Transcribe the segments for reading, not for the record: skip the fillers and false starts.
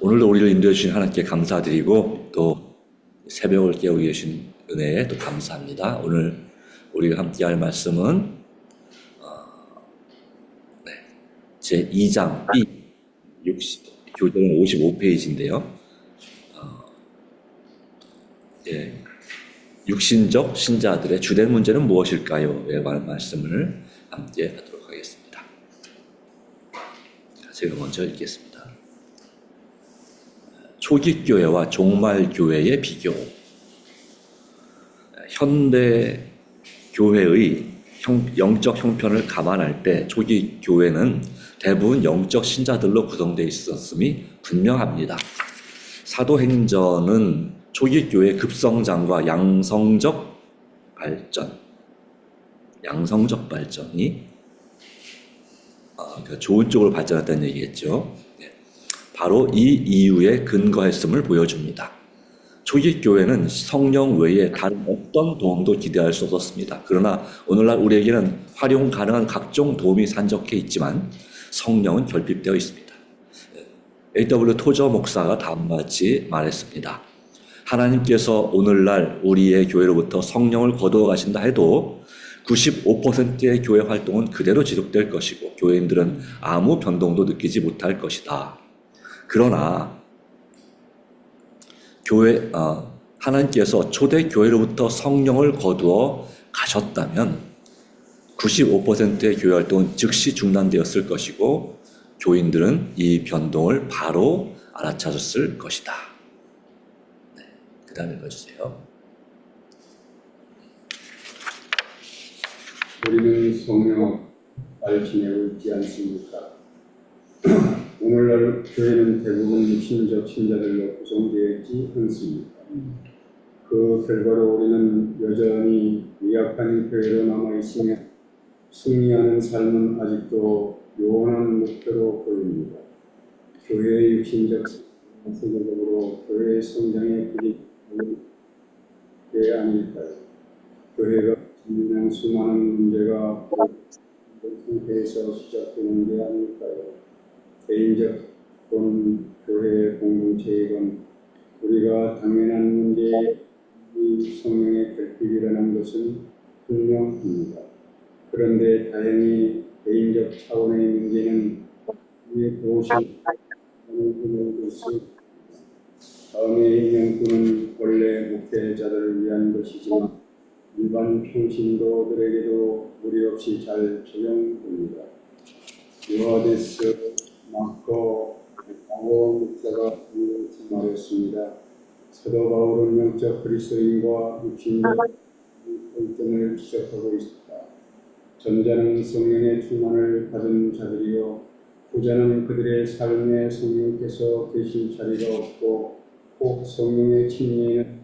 오늘도 우리를 인도해 주신 하나님께 감사드리고 또 새벽을 깨우고 계신 은혜에 또 감사합니다. 오늘 우리가 함께 할 말씀은 제 2장 B 60, 교재는 55페이지인데요. 육신적 신자들의 주된 문제는 무엇일까요? 에 관한 말씀을 함께 하도록 하겠습니다. 제가 먼저 읽겠습니다. 초기 교회와 종말 교회의 비교. 현대 교회의 영적 형편을 감안할 때 초기 교회는 대부분 영적 신자들로 구성되어 있었음이 분명합니다. 사도행전은 초기 교회의 급성장과 양성적 발전이 좋은 쪽으로 발전했다는 얘기겠죠. 바로 이 이유에 근거했음을 보여줍니다. 초기 교회는 성령 외에 다른 어떤 도움도 기대할 수 없었습니다. 그러나 오늘날 우리에게는 활용 가능한 각종 도움이 산적해 있지만 성령은 결핍되어 있습니다. A.W. 토저 목사가 다음같이 말했습니다. 하나님께서 오늘날 우리의 교회로부터 성령을 거두어 가신다 해도 95%의 교회 활동은 그대로 지속될 것이고 교인들은 아무 변동도 느끼지 못할 것이다. 그러나 하나님께서 초대 교회로부터 성령을 거두어 가셨다면 95%의 교회 활동은 즉시 중단되었을 것이고 교인들은 이 변동을 바로 알아차렸을 것이다. 그 다음에 읽어주세요. 우리는 성령 잘 지내고 있지 않습니까? 오늘날 교회는 대부분 육신적 신자들로 구성되어 있지 않습니까? 그 결과로 우리는 여전히 미약한 교회로 남아있으며 승리하는 삶은 아직도 요원한 목표로 보입니다. 교회의 육신적 세계적으로 교회의 성장에 부딪히는 게 아닐까요? 교회가 지니는 수많은 문제가 상태에서 시작되는 게 아닐까요? 개인적 또는 교회 공동체이건 우리가 당면한 문제에 이 성령의 결핍이라는 것은 분명합니다. 그런데 다행히 개인적 차원의 문제는 우리의 도시 다음의 인용구는 원래 목회자들을 위한 것이지만 일반 평신도들에게도 무리 없이 잘 적용됩니다. 요하데스 마커 목사가 이렇게 말했습니다. 사도 바울은 영적 그리스도인과 육신적 결정을 지적하고 있다. 전자는 성령의 충만을 받은 자들이요 후자는 그들의 삶에 성령께서 계신 자리가 없고 꼭 성령의 침례에는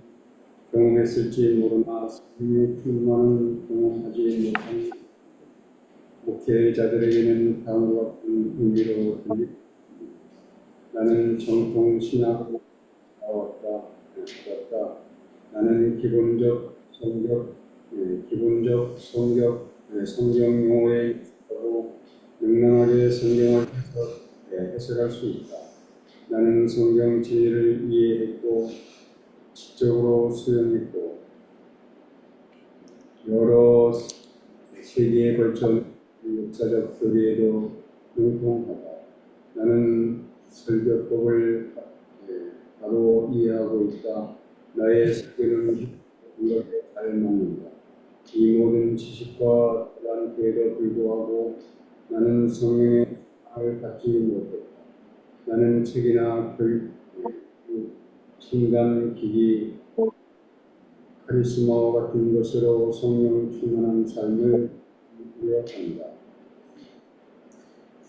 경험했을지 모르나 성령의 충만은 경험하지 못한 목회자들에게는 다음과 같은 의미로 들립니다. 나는 정통 신학으로 나왔다. 나는 기본적 성경 용어에 익숙하고 명랑하게 성경을 해석할 수 있다. 나는 성경 진리를 이해했고 지적으로 수용했고 여러 세기에 걸쳐 역사적 교리에도 공통하다. 나는 설교법을 바로 이해하고 있다. 나의 설교는 이것에 잘 맞는다. 이 모든 지식과 талант에도 불구하고 나는 성령의 사랑을 받지 못했다. 나는 책이나 첨단 기기, 카리스마 같은 것으로 성령 충만한 삶을 누려한다.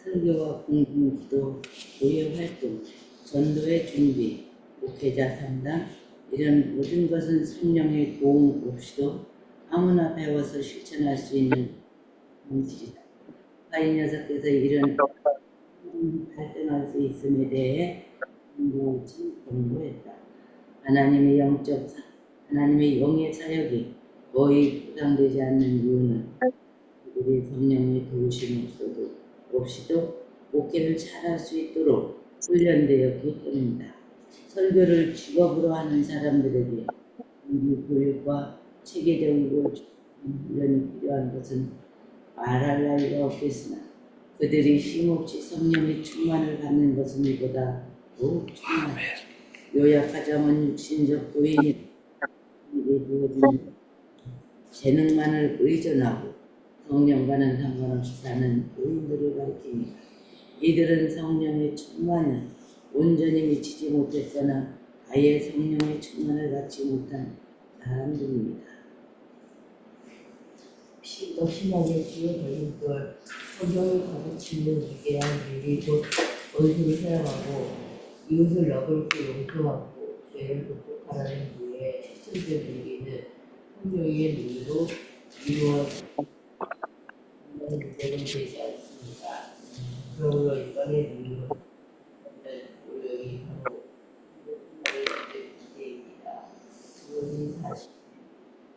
설교와 공동 기도, 교회 활동, 전도의 준비, 목회자 상담 이런 모든 것은 성령의 도움 없이도 아무나 배워서 실천할 수 있는 본질이다. 파이 녀석께서 이런 발전할 수 있음에 대해 공부했다. 하나님의 영의 사역이 거의 보장되지 않는 이유는 우리 성령의 도우심 없이도 목회를 잘할 수 있도록 훈련되었기 때문이다. 설교를 직업으로 하는 사람들에게 이 교육과 체계적으로 훈련이 필요한 것은 말할 나위가 없겠으나 그들이 쉼없이 성령의 충만을 받는 것은 이보다 더욱 중요하다. 요약하자면 육신적 도인이 주어진 재능만을 의존하고 성령과는 상관없이 사는 도인들을 가리킵니다. 이들은 성령의 충만을 온전히 미치지 못했거나 아예 성령의 충만을 받지 못한 사람들입니다. 더 심하게 지어버린 걸 성경을 가르치는 위대한 일이 곧 원수를 사랑하고 이웃을 너그럽게 용서하고 죄를 극복하라는 이유의 실천된 일기는 성령의 눈으로 이루어지는 문제는 되지 않습니다. 그러므로 인간의 눈으로 노력이 하고 인간의 문제입니다. 그것이 사실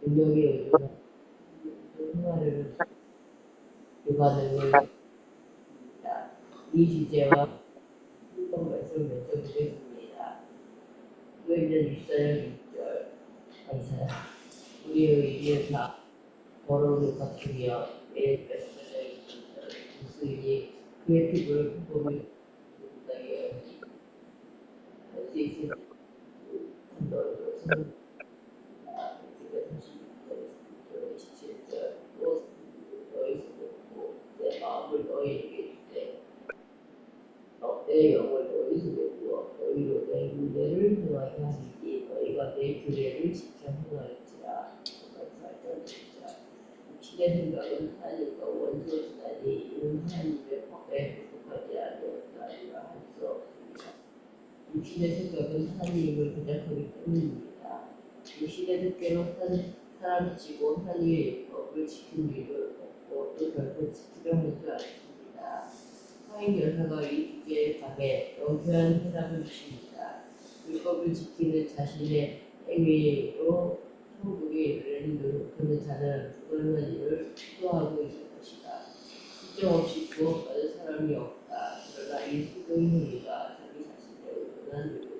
능력의 의존한 생활을 교관을 합니다. 이 주제와 성경 말씀 몇 점 보겠습니다. 교회는 1절 6절 감사합니다. 우리의 의지에서 더러움을 갚으며 매일 뺏어져 있는 무수인이 그의 피부를 흠뻑을 못하게 할 수 있을 너희로 생각합니다. 17절 또 너희 속에 내 마음을 너희에게 주되 내 영을 너희 속에 두어 너희로 내 문제를 행하게 하시니 너희가 내 규례를 지켜 행하였지라. 육신의 생각은 하나님과 원수시다니 이는 하나님의 법에 복하지 아니하리라 할 수 없습니다. 육신의 생각은 하나님을 부작하기 때문입니다. 육신의 뜻대로 사람이 지고 하나님의 율법을 지킨 일을 없고 또 결코 지키려 하지 않습니다. 하인 여사가 이 주제에 답해 명쾌한 해답을 주십니다. 율법을 지키는 자신의 행위로 천국에 이르는 노력하는 자는 불가능한 일을 시도하고 있는 것이다. 특정 없이 구원받은 사람이 없다. 그러나 이 수동의 행위가 자기 자신의 의존한 노력이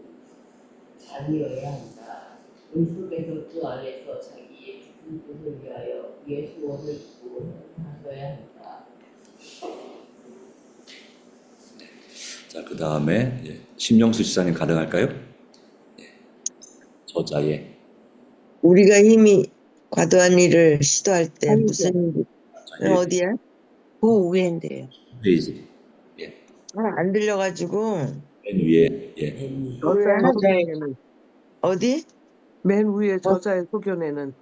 아니어야 한다. 속에서 그 안에서 자기의 깊은 뜻을 위하여 그의 소원을 구원하셔야 한다. 자, 그 다음에 심영수 지사님 가능할까요? 저자의 우리가 힘이 과도한 일을 시도할 때 무슨 일이 어디야? 그 위에인데요. 페이지 잘 안 들려가지고 맨 위에 저자의 소견에는 어디? 맨 위에 저자의 소견에는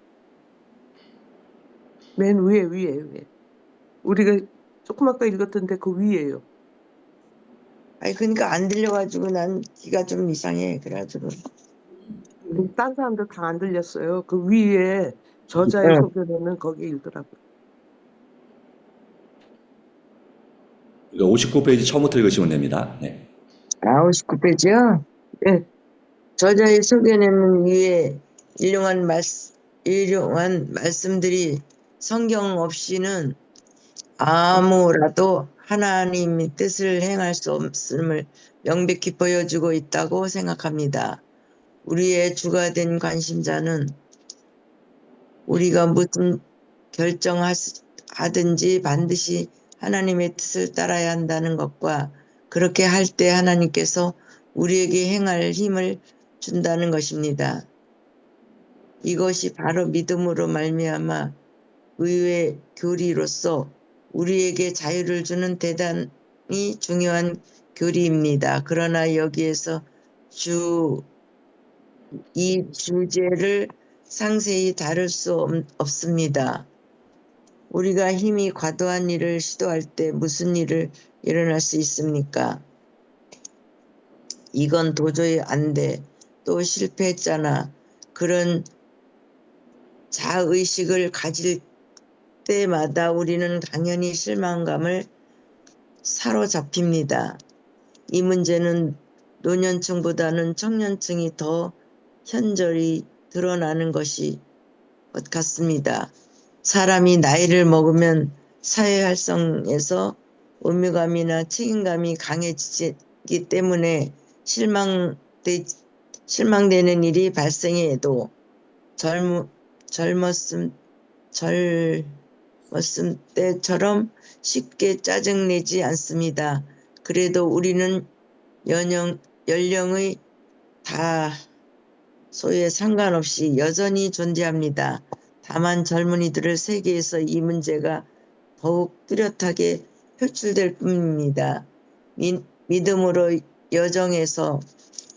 맨 위에 우리가 조금 아까 읽었던데 그 위에요. 아니 그러니까 안 들려가지고 난 귀가 좀 이상해. 그래가지고 딴 사람들 다 안 들렸어요. 그 위에 저자의 응. 소견에는 거기 읽더라고요. 59페이지 처음부터 읽으시면 됩니다. 네. 59페이지요? 네. 저자의 소견에는 위에 일용한 말씀들이 성경 없이는 아무라도 하나님의 뜻을 행할 수 없음을 명백히 보여주고 있다고 생각합니다. 우리의 주가 된 관심자는 우리가 무슨 결정하든지 반드시 하나님의 뜻을 따라야 한다는 것과 그렇게 할 때 하나님께서 우리에게 행할 힘을 준다는 것입니다. 이것이 바로 믿음으로 말미암아 의의 교리로서 우리에게 자유를 주는 대단히 중요한 교리입니다. 그러나 여기에서 이 주제를 상세히 다룰 수 없습니다. 우리가 힘이 과도한 일을 시도할 때 무슨 일을 일어날 수 있습니까? 이건 도저히 안 돼. 또 실패했잖아. 그런 자의식을 가질 때마다 우리는 당연히 실망감을 사로잡힙니다. 이 문제는 노년층보다는 청년층이 더 현저히 드러나는 것이 것 같습니다. 사람이 나이를 먹으면 사회 활성에서 의무감이나 책임감이 강해지지 살기 때문에 실망되는 일이 발생해도 젊었을 때처럼 쉽게 짜증내지 않습니다. 그래도 우리는 연령의 다소에 상관없이 여전히 존재합니다. 다만 젊은이들의 세계에서 이 문제가 더욱 뚜렷하게 표출될 뿐입니다. 믿음으로 여정에서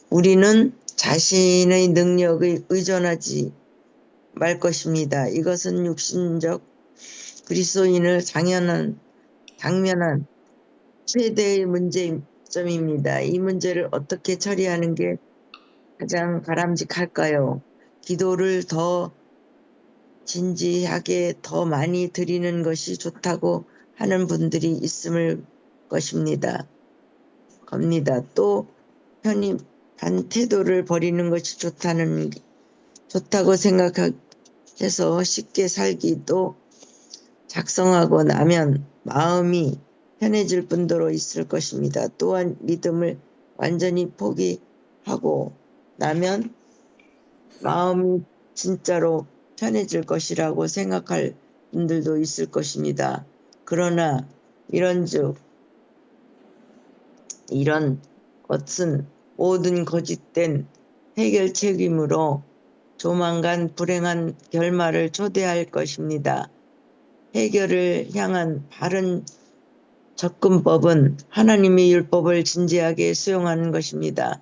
우리는 자신의 능력에 의존하지 말 것입니다. 이것은 육신적 그리스도인을 당면한 최대의 문제점입니다. 이 문제를 어떻게 처리하는 게 가장 바람직할까요? 기도를 더 진지하게 더 많이 드리는 것이 좋다고 하는 분들이 있을 겁니다. 또 편입한 태도를 버리는 것이 좋다고 생각해서 쉽게 살기도 작성하고 나면 마음이 편해질 분도 있을 것입니다. 또한 믿음을 완전히 포기하고 나면 마음이 진짜로 편해질 것이라고 생각할 분들도 있을 것입니다. 그러나 이런 것은 모든 거짓된 해결책이므로 조만간 불행한 결말을 초대할 것입니다. 해결을 향한 바른 접근법은 하나님의 율법을 진지하게 수용하는 것입니다.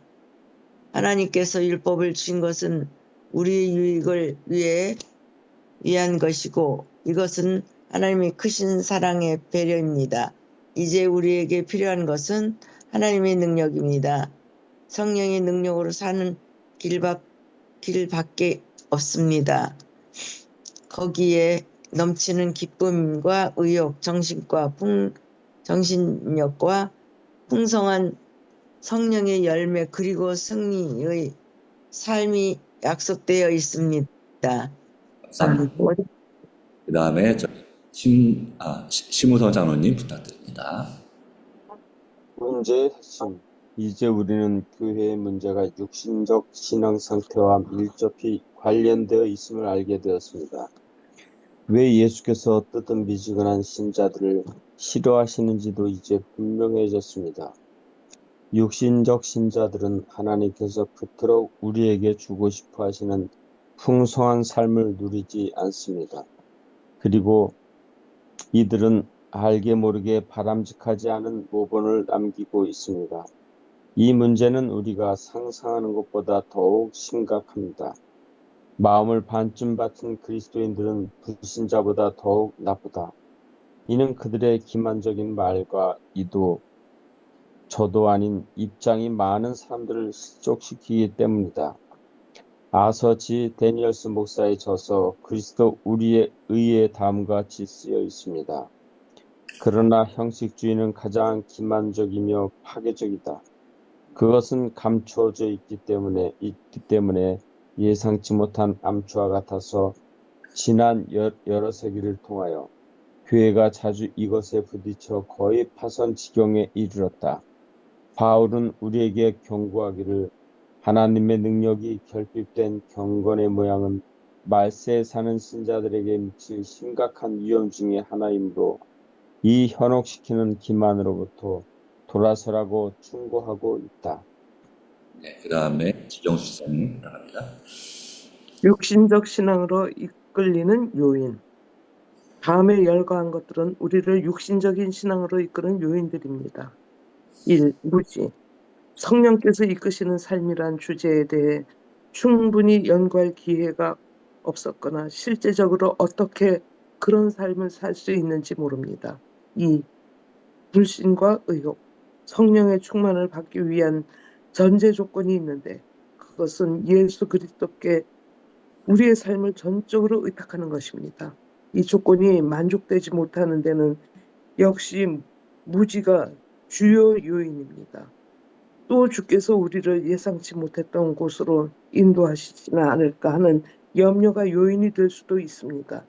하나님께서 율법을 주신 것은 우리의 유익을 위한 것이고 이것은 하나님의 크신 사랑의 배려입니다. 이제 우리에게 필요한 것은 하나님의 능력입니다. 성령의 능력으로 사는 길밖에 없습니다. 거기에 넘치는 기쁨과 의욕, 정신력과 풍성한 성령의 열매 그리고 승리의 삶이 약속되어 있습니다. 감사합니다. 그 다음에 심우선 장로님 부탁드립니다. 문제의 핵심. 이제 우리는 교회의 문제가 육신적 신앙 상태와 밀접히 관련되어 있음을 알게 되었습니다. 왜 예수께서 뜨뜻미지근한 신자들을 싫어하시는지도 이제 분명해졌습니다. 육신적 신자들은 하나님께서 그토록 우리에게 주고 싶어 하시는 풍성한 삶을 누리지 않습니다. 그리고 이들은 알게 모르게 바람직하지 않은 모본을 남기고 있습니다. 이 문제는 우리가 상상하는 것보다 더욱 심각합니다. 마음을 반쯤 받은 그리스도인들은 불신자보다 더욱 나쁘다. 이는 그들의 기만적인 말과 이도 저도 아닌 입장이 많은 사람들을 실족시키기 때문이다. 아서지 데니얼스 목사의 저서 그리스도 우리의 의에 다음과 같이 쓰여 있습니다. 그러나 형식주의는 가장 기만적이며 파괴적이다. 그것은 감춰져 있기 때문에 예상치 못한 암초와 같아서 지난 여러 세기를 통하여 교회가 자주 이것에 부딪혀 거의 파선 지경에 이르렀다. 바울은 우리에게 경고하기를 하나님의 능력이 결핍된 경건의 모양은 말세에 사는 신자들에게 미칠 심각한 위험 중의 하나이므로 이 현혹시키는 기만으로부터 돌아서라고 충고하고 있다. 네, 그 다음에 지정수 선생님 나갑니다. 육신적 신앙으로 이끌리는 요인. 다음에 열거한 것들은 우리를 육신적인 신앙으로 이끄는 요인들입니다. 1. 무지. 성령께서 이끄시는 삶이란 주제에 대해 충분히 연구할 기회가 없었거나 실제적으로 어떻게 그런 삶을 살 수 있는지 모릅니다. 2. 불신과 의혹. 성령의 충만을 받기 위한 전제 조건이 있는데 그것은 예수 그리스도께 우리의 삶을 전적으로 의탁하는 것입니다. 이 조건이 만족되지 못하는 데는 역시 무지가 주요 요인입니다. 또 주께서 우리를 예상치 못했던 곳으로 인도하시지는 않을까 하는 염려가 요인이 될 수도 있습니다.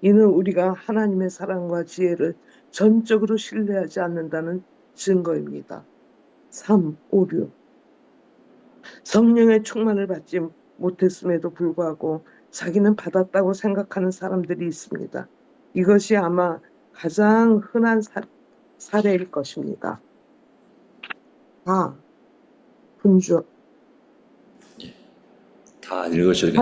이는 우리가 하나님의 사랑과 지혜를 전적으로 신뢰하지 않는다는 증거입니다. 3, 5, 6. 성령의 충만을 받지 못했음에도 불구하고 자기는 받았다고 생각하는 사람들이 있습니다. 이것이 아마 가장 흔한 사례일 것입니다. 분주. 다 읽으셔야 겠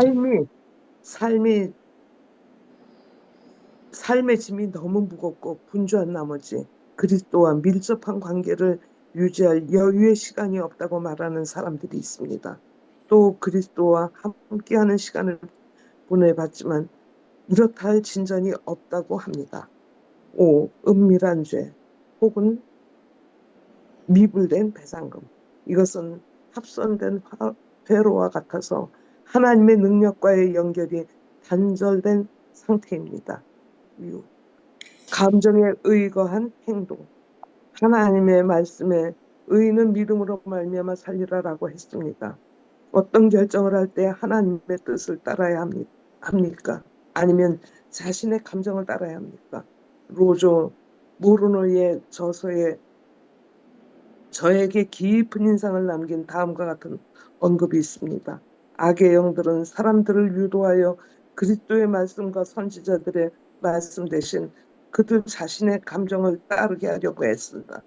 삶의 짐이 너무 무겁고 분주한 나머지 그리스도와 밀접한 관계를 유지할 여유의 시간이 없다고 말하는 사람들이 있습니다. 또 그리스도와 함께하는 시간을 보내봤지만 이렇다 할 진전이 없다고 합니다. 5. 은밀한 죄 혹은 미불된 배상금. 이것은 합선된 회로와 같아서 하나님의 능력과의 연결이 단절된 상태입니다. 6. 감정에 의거한 행동. 하나님의 말씀에 의인은 믿음으로 말미암아 살리라라고 했습니다. 어떤 결정을 할 때 하나님의 뜻을 따라야 합니까? 아니면 자신의 감정을 따라야 합니까? 로조 모르노의 저서에 저에게 깊은 인상을 남긴 다음과 같은 언급이 있습니다. 악의 영들은 사람들을 유도하여 그리스도의 말씀과 선지자들의 말씀 대신 그들 자신의 감정을 따르게 하려고 애쓴다.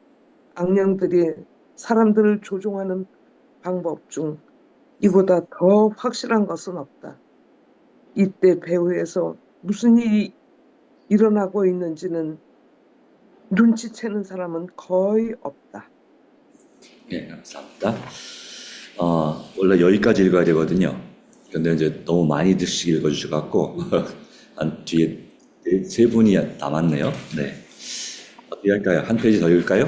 악령들이 사람들을 조종하는 방법 중 이보다 더 확실한 것은 없다. 이때 배후에서 무슨 일이 일어나고 있는지는 눈치채는 사람은 거의 없다. 네, 감사합니다. 원래 여기까지 읽어야 되거든요. 근데 이제 너무 많이 드시게 읽어주셔갖고, 한 뒤에 세 분이 남았네요. 네. 어떻게 할까요? 한 페이지 더 읽을까요?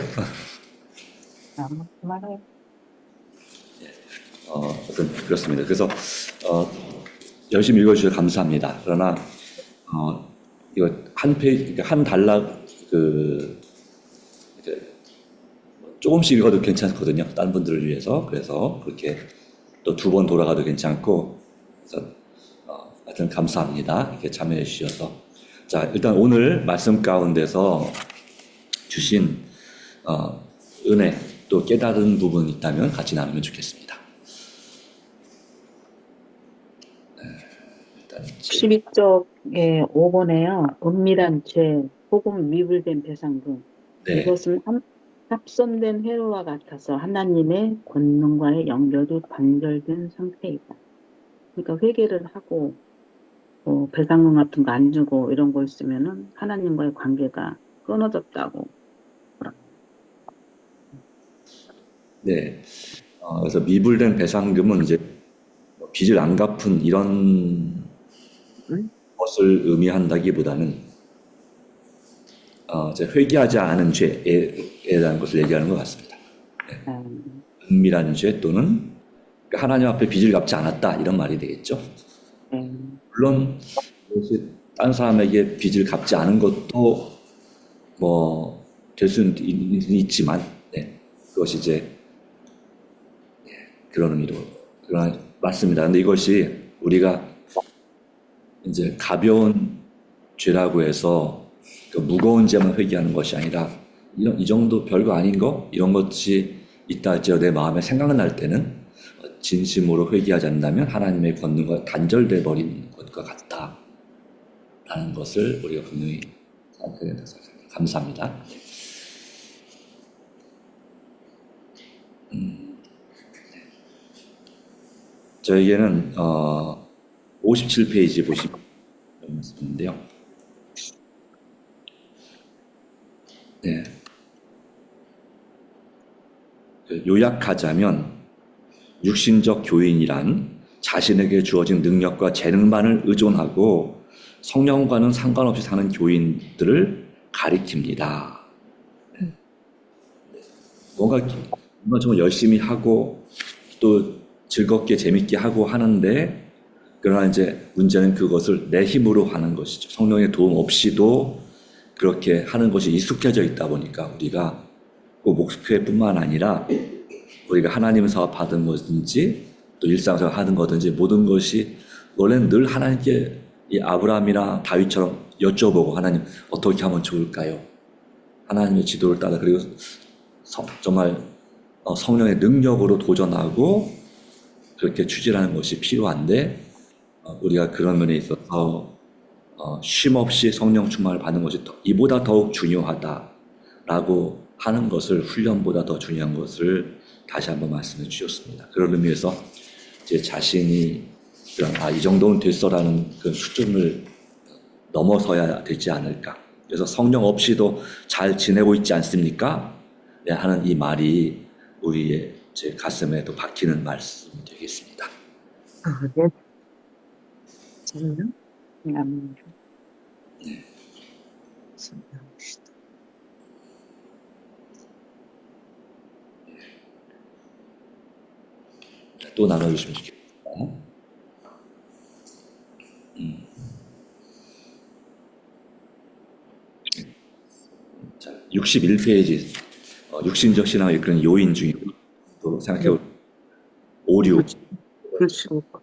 어떤, 그렇습니다. 그래서, 열심히 읽어주셔서 감사합니다. 그러나, 이거 한 페이지, 한 단락, 조금씩 읽어도 괜찮거든요. 다른 분들을 위해서. 그래서 그렇게 또 2번 돌아가도 괜찮고, 그래서, 하여튼 감사합니다. 이렇게 참여해 주셔서. 자, 일단 오늘 말씀 가운데서 주신, 은혜, 또 깨달은 부분이 있다면 같이 나누면 좋겠습니다. 12쪽에 5번에요. 은밀한 죄 혹은 미불된 배상금. 네. 이것은 합선된 회로와 같아서 하나님의 권능과의 연결이 단절된 상태이다. 그러니까 회개를 하고 배상금 같은 거 안 주고 이런 거 있으면은 하나님과의 관계가 끊어졌다고. 네. 그래서 미불된 배상금은 이제 빚을 안 갚은 이런 것을 의미한다기보다는 이제 회개하지 않은 죄에 대한 것을 얘기하는 것 같습니다. 네. 은밀한 죄 또는 하나님 앞에 빚을 갚지 않았다 이런 말이 되겠죠. 물론 이것이 다른 사람에게 빚을 갚지 않은 것도 뭐 될 수는 있지만 네. 그것이 이제 그런 의미로 맞습니다. 근데 이것이 우리가 이제 가벼운 죄라고 해서 그 무거운 죄만 회개하는 것이 아니라 이 정도 별거 아닌 거 이런 것이 있다 할지라도 내 마음에 생각날 때는 진심으로 회개하지 않는다면 하나님의 권능과 단절돼 버린 것과 같다라는 것을 우리가 분명히 생각해야 된다고 생각합니다. 감사합니다. 저에게는 57페이지 보시면 말씀인데요. 네. 요약하자면 육신적 교인이란 자신에게 주어진 능력과 재능만을 의존하고 성령과는 상관없이 사는 교인들을 가리킵니다. 뭔가 정말 열심히 하고 또 즐겁게 재밌게 하고 하는데 그러나 이제 문제는 그것을 내 힘으로 하는 것이죠. 성령의 도움 없이도 그렇게 하는 것이 익숙해져 있다 보니까 우리가 꼭 목회뿐만 아니라 우리가 하나님 사업하든 것든지 또 일상생활 하는 거든지 모든 것이 원래는 늘 하나님께 이 아브라함이나 다윗처럼 여쭤보고 하나님 어떻게 하면 좋을까요? 하나님의 지도를 따라 그리고 정말 성령의 능력으로 도전하고 그렇게 추진하는 것이 필요한데 우리가 그런 면에 있어서 쉼없이 성령 충만을 받는 것이 이보다 더욱 중요하다라고 하는 것을 훈련보다 더 중요한 것을 다시 한번 말씀해 주셨습니다. 그런 의미에서 제 자신이 이 정도는 됐어라는 그 수준을 넘어서야 되지 않을까. 그래서 성령 없이도 잘 지내고 있지 않습니까? 네, 하는 이 말이 우리의 제 가슴에도 박히는 말씀이 되겠습니다. 네. 성령? 아멘. 성령시다. 또 나눠주시면 좋겠습니다. 자, 61페이지 육신적 신앙을 이끄는 요인 중에 또 생각해볼 오류 불신과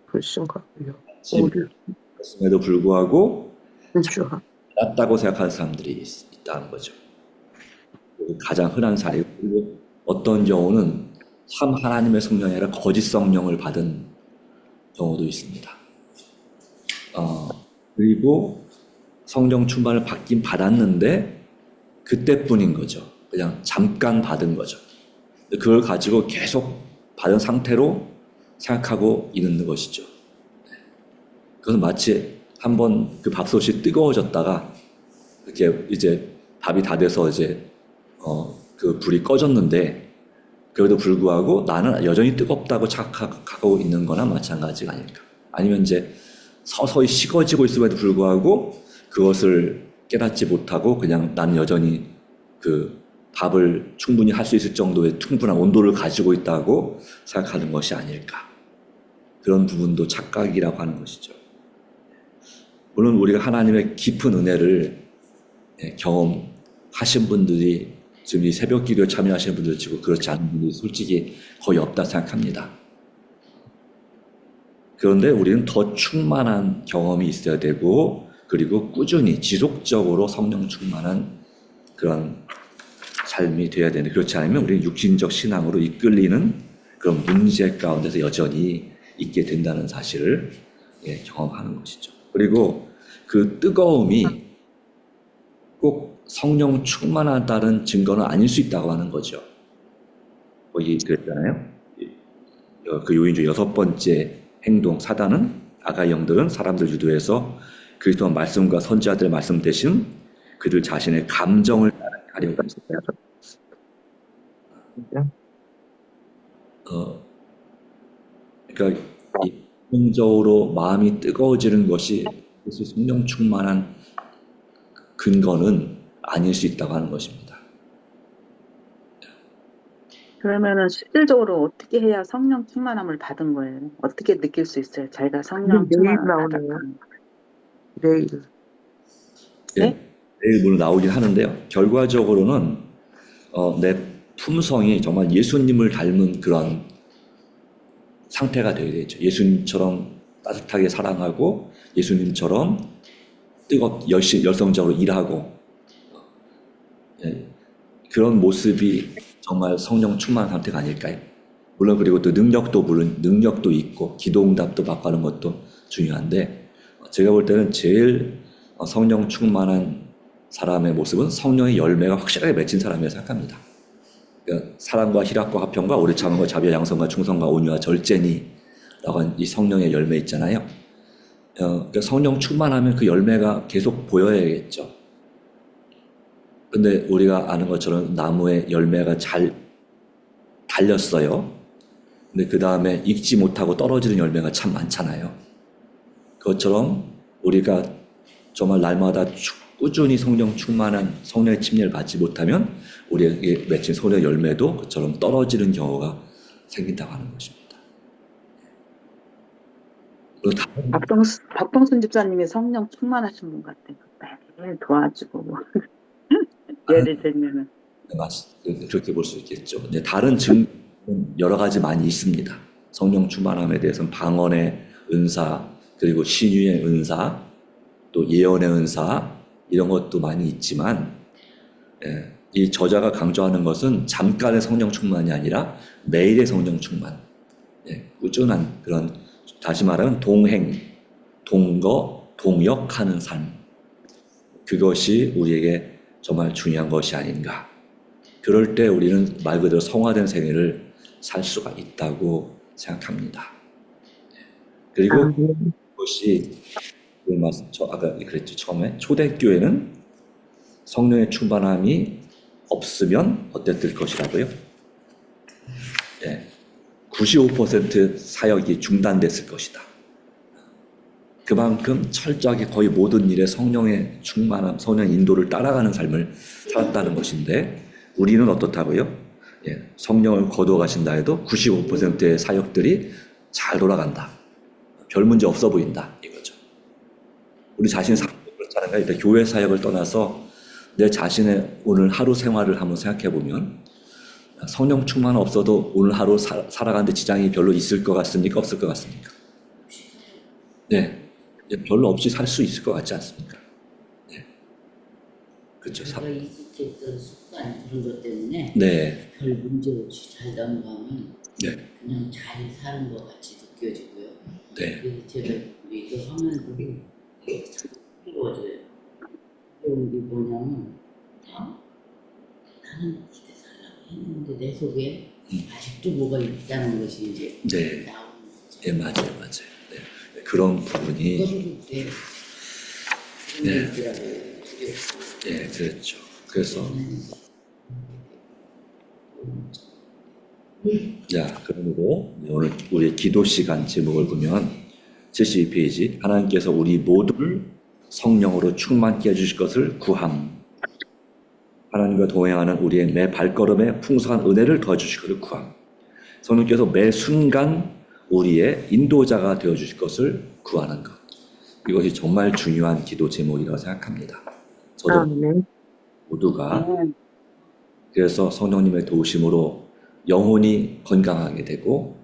불신과요. 오류 그럼에도 불구하고 불주하 맞다고 생각하는 사람들이 있다는 거죠. 가장 흔한 사례. 그리고 어떤 경우는 참 하나님의 성령이 아니라 거짓 성령을 받은 경우도 있습니다. 그리고 성령 충만을 받긴 받았는데 그때뿐인 거죠. 그냥 잠깐 받은 거죠. 그걸 가지고 계속 받은 상태로 생각하고 있는 것이죠. 그것은 마치 한번 그 밥솥이 뜨거워졌다가 이렇게 이제 밥이 다 돼서 이제 그 불이 꺼졌는데 그래도 불구하고 나는 여전히 뜨겁다고 착각하고 있는 거나 마찬가지가 아닐까. 아니면 이제 서서히 식어지고 있음에도 불구하고 그것을 깨닫지 못하고 그냥 나는 여전히 그 밥을 충분히 할 수 있을 정도의 충분한 온도를 가지고 있다고 생각하는 것이 아닐까. 그런 부분도 착각이라고 하는 것이죠. 물론 우리가 하나님의 깊은 은혜를 경험하신 분들이 지금 이 새벽 기도에 참여하시는 분들 치고 그렇지 않은 분들이 솔직히 거의 없다 생각합니다. 그런데 우리는 더 충만한 경험이 있어야 되고 그리고 꾸준히 지속적으로 성령 충만한 그런 삶이 되어야 되는데 그렇지 않으면 우리는 육신적 신앙으로 이끌리는 그런 문제 가운데서 여전히 있게 된다는 사실을 경험하는 것이죠. 그리고 그 뜨거움이 꼭 성령 충만하다는 증거는 아닐 수 있다고 하는 거죠. 거기 그랬잖아요. 그 요인 중 6번째 행동 사단은 아가의 영들은 사람들 유도해서 그리스도 말씀과 선지자들의 말씀 대신 그들 자신의 감정을 따르게 하려고 했어요. 그러니까 성적으로 마음이 뜨거워지는 것이 성령 충만한 근거는 아닐 수 있다고 하는 것입니다. 그러면은 실질적으로 어떻게 해야 성령 충만함을 받은 거예요? 어떻게 느낄 수 있어요? 자기가 성령 내일 충만함을 나오네요. 받았다는 거. 내일. 네? 내일 물론 나오긴 하는데요. 결과적으로는 내 품성이 정말 예수님을 닮은 그런 상태가 되어야 되죠. 예수님처럼 따뜻하게 사랑하고 예수님처럼 열성적으로 일하고 그런 모습이 정말 성령 충만한 상태가 아닐까요? 물론 그리고 또 능력도 있고 기도응답도 받고 하는 것도 중요한데 제가 볼 때는 제일 성령 충만한 사람의 모습은 성령의 열매가 확실하게 맺힌 사람이라고 생각합니다. 그러니까 사랑과 희락과 화평과 오래 참음과 자비와 양선과 충성과 온유와 절제니라고 하는 이 성령의 열매 있잖아요. 그러니까 성령 충만하면 그 열매가 계속 보여야겠죠. 근데 우리가 아는 것처럼 나무의 열매가 잘 달렸어요. 근데 그 다음에 익지 못하고 떨어지는 열매가 참 많잖아요. 그것처럼 우리가 정말 날마다 꾸준히 성령 충만한 성령의 침례를 받지 못하면 우리에게 맺힌 성령의 열매도 그처럼 떨어지는 경우가 생긴다고 하는 것입니다. 박동순 집사님이 성령 충만하신 분 같아요. 매일 도와주고 뭐. 예를 들면은 그렇게 볼 수 있겠죠. 근데 다른 증거는 여러 가지 많이 있습니다. 성령 충만함에 대해서는 방언의 은사, 그리고 신유의 은사, 또 예언의 은사 이런 것도 많이 있지만 이 저자가 강조하는 것은 잠깐의 성령 충만이 아니라 매일의 성령 충만, 꾸준한 그런, 다시 말하면 동행, 동역하는 삶, 그것이 우리에게 정말 중요한 것이 아닌가. 그럴 때 우리는 말 그대로 성화된 생애를 살 수가 있다고 생각합니다. 그리고 그것이 아까 그랬죠. 처음에 초대교회는 성령의 충만함이 없으면 어땠을 것이라고요? 95% 사역이 중단됐을 것이다. 그만큼 철저하게 거의 모든 일에 성령의 충만함, 성령의 인도를 따라가는 삶을 살았다는 것인데, 우리는 어떻다고요? 성령을 거두어 가신다 해도 95%의 사역들이 잘 돌아간다. 별 문제 없어 보인다. 이거죠. 우리 자신의 삶도 그렇잖아요. 일단 교회 사역을 떠나서 내 자신의 오늘 하루 생활을 한번 생각해 보면, 성령 충만 없어도 오늘 하루 살아가는데 지장이 별로 있을 것 같습니까? 없을 것 같습니까? 네. 별로 없이 살 수 있을 것 같지 않습니까? 네. 그렇죠. 제가 익숙했던 습관 그런 것 때문에 네. 별 문제 없이 잘 넘어가면 네. 그냥 잘 사는 것 같이 느껴지고요. 네. 그래서 제가 이거 하면 되게 자꾸 새로워져요. 배운 게 뭐냐면, 나는 기대 살라고 했는데 내 속에 아직도 뭐가 있다는 것이 이제 네. 나오는 거죠. 네, 맞아요. 네. 그런 부분이, 그거를 그때 네. 두렵고. 네, 그렇죠. 그래서, 자, 그러므로 오늘 우리의 기도 시간 제목을 보면 72페이지, 하나님께서 우리 모두를 성령으로 충만케 해주실 것을 구함. 하나님과 동행하는 우리의 매 발걸음에 풍성한 은혜를 더해주실 것을 구함. 성령께서 매 순간 우리의 인도자가 되어주실 것을 구하는 것. 이것이 정말 중요한 기도 제목이라고 생각합니다. 저도 모두가 그래서 성령님의 도우심으로 영혼이 건강하게 되고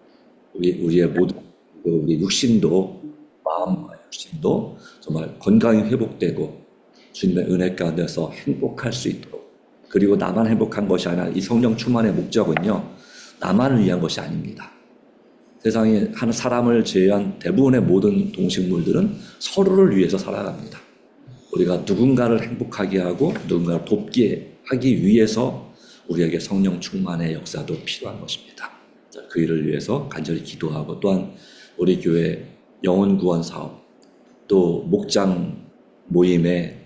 우리의 모든 우리 육신도, 마음과 육신도 정말 건강히 회복되고 주님의 은혜 가운데서 행복할 수 있도록, 그리고 나만 행복한 것이 아니라 이 성령 충만의 목적은요, 나만을 위한 것이 아닙니다. 세상에 한 사람을 제외한 대부분의 모든 동식물들은 서로를 위해서 살아갑니다. 우리가 누군가를 행복하게 하고 누군가를 돕게 하기 위해서 우리에게 성령 충만의 역사도 필요한 것입니다. 그 일을 위해서 간절히 기도하고, 또한 우리 교회 영혼 구원 사업, 또 목장 모임의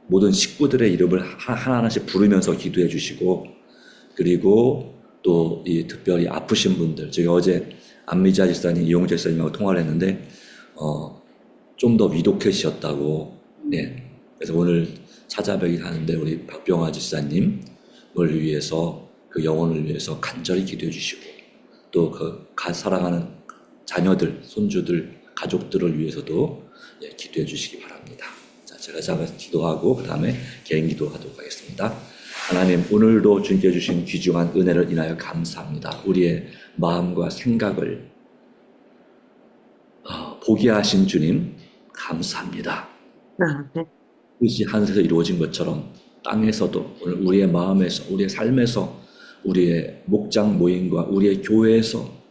모든 식구들의 이름을 하나하나씩 부르면서 기도해 주시고, 그리고 또 이 특별히 아프신 분들, 제가 어제 안미자 집사님, 이용재 집사님하고 통화를 했는데 좀 더 위독해지셨다고. 네. 그래서 오늘 찾아뵈기 하는데 우리 박병화 집사님을 위해서, 그 영혼을 위해서 간절히 기도해 주시고, 또 그 사랑하는 자녀들, 손주들, 가족들을 위해서도 기도해 주시기 바랍니다. 자, 제가 잠깐 기도하고 그 다음에 개인 기도하도록 하겠습니다. 하나님, 오늘도 주님께 주신 귀중한 은혜를 인하여 감사합니다. 우리의 마음과 생각을 보게 하신 주님 감사합니다. 뜻이 하늘에서 이루어진 것처럼 땅에서도 오늘 우리의 마음에서, 우리의 삶에서, 우리의 목장 모임과 우리의 교회에서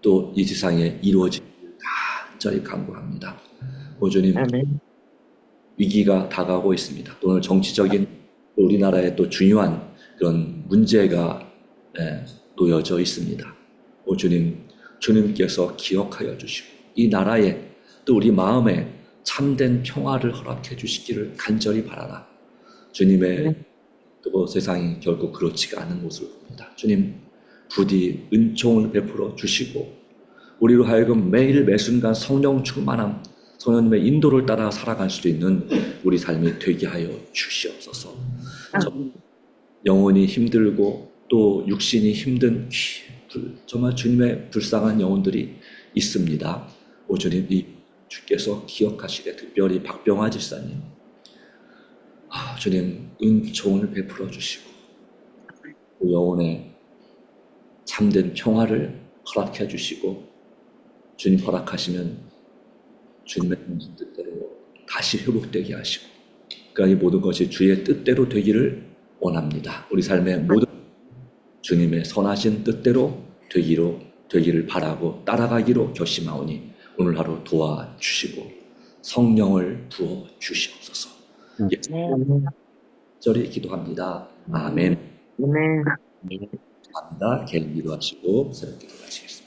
또 이 세상에 이루어지기를 간절히 간구합니다. 오 주님, 위기가 다가오고 있습니다. 또 오늘 정치적인 우리나라의 또 중요한 그런 문제가 놓여져 있습니다. 오 주님, 주님께서 기억하여 주시고 이 나라에 또 우리 마음에 참된 평화를 허락해 주시기를 간절히 바라나. 주님의 또 세상이 결코 그렇지가 않은 모습을 봅니다. 주님, 부디 은총을 베풀어 주시고 우리로 하여금 매일 매순간 성령 충만함, 성령님의 인도를 따라 살아갈 수 있는 우리 삶이 되게 하여 주시옵소서. 영혼이 힘들고 또 육신이 힘든 정말 주님의 불쌍한 영혼들이 있습니다. 오 주님, 이 주께서 기억하시되 특별히 박병화 집사님, 주님 은총을 베풀어 주시고 그 영혼에 참된 평화를 허락해 주시고, 주님 허락하시면 주님의 뜻대로 다시 회복되게 하시고, 그러니까 이 모든 것이 주의 뜻대로 되기를 원합니다. 우리 삶의 모든 주님의 선하신 뜻대로 되기를 바라고 따라가기로 결심하오니 오늘 하루 도와주시고 성령을 부어 주시옵소서. 네. 절히 기도합니다. 아멘. 아멘. 감사합니다. 개인 기도하시고 새롭게 기도하시겠습니다.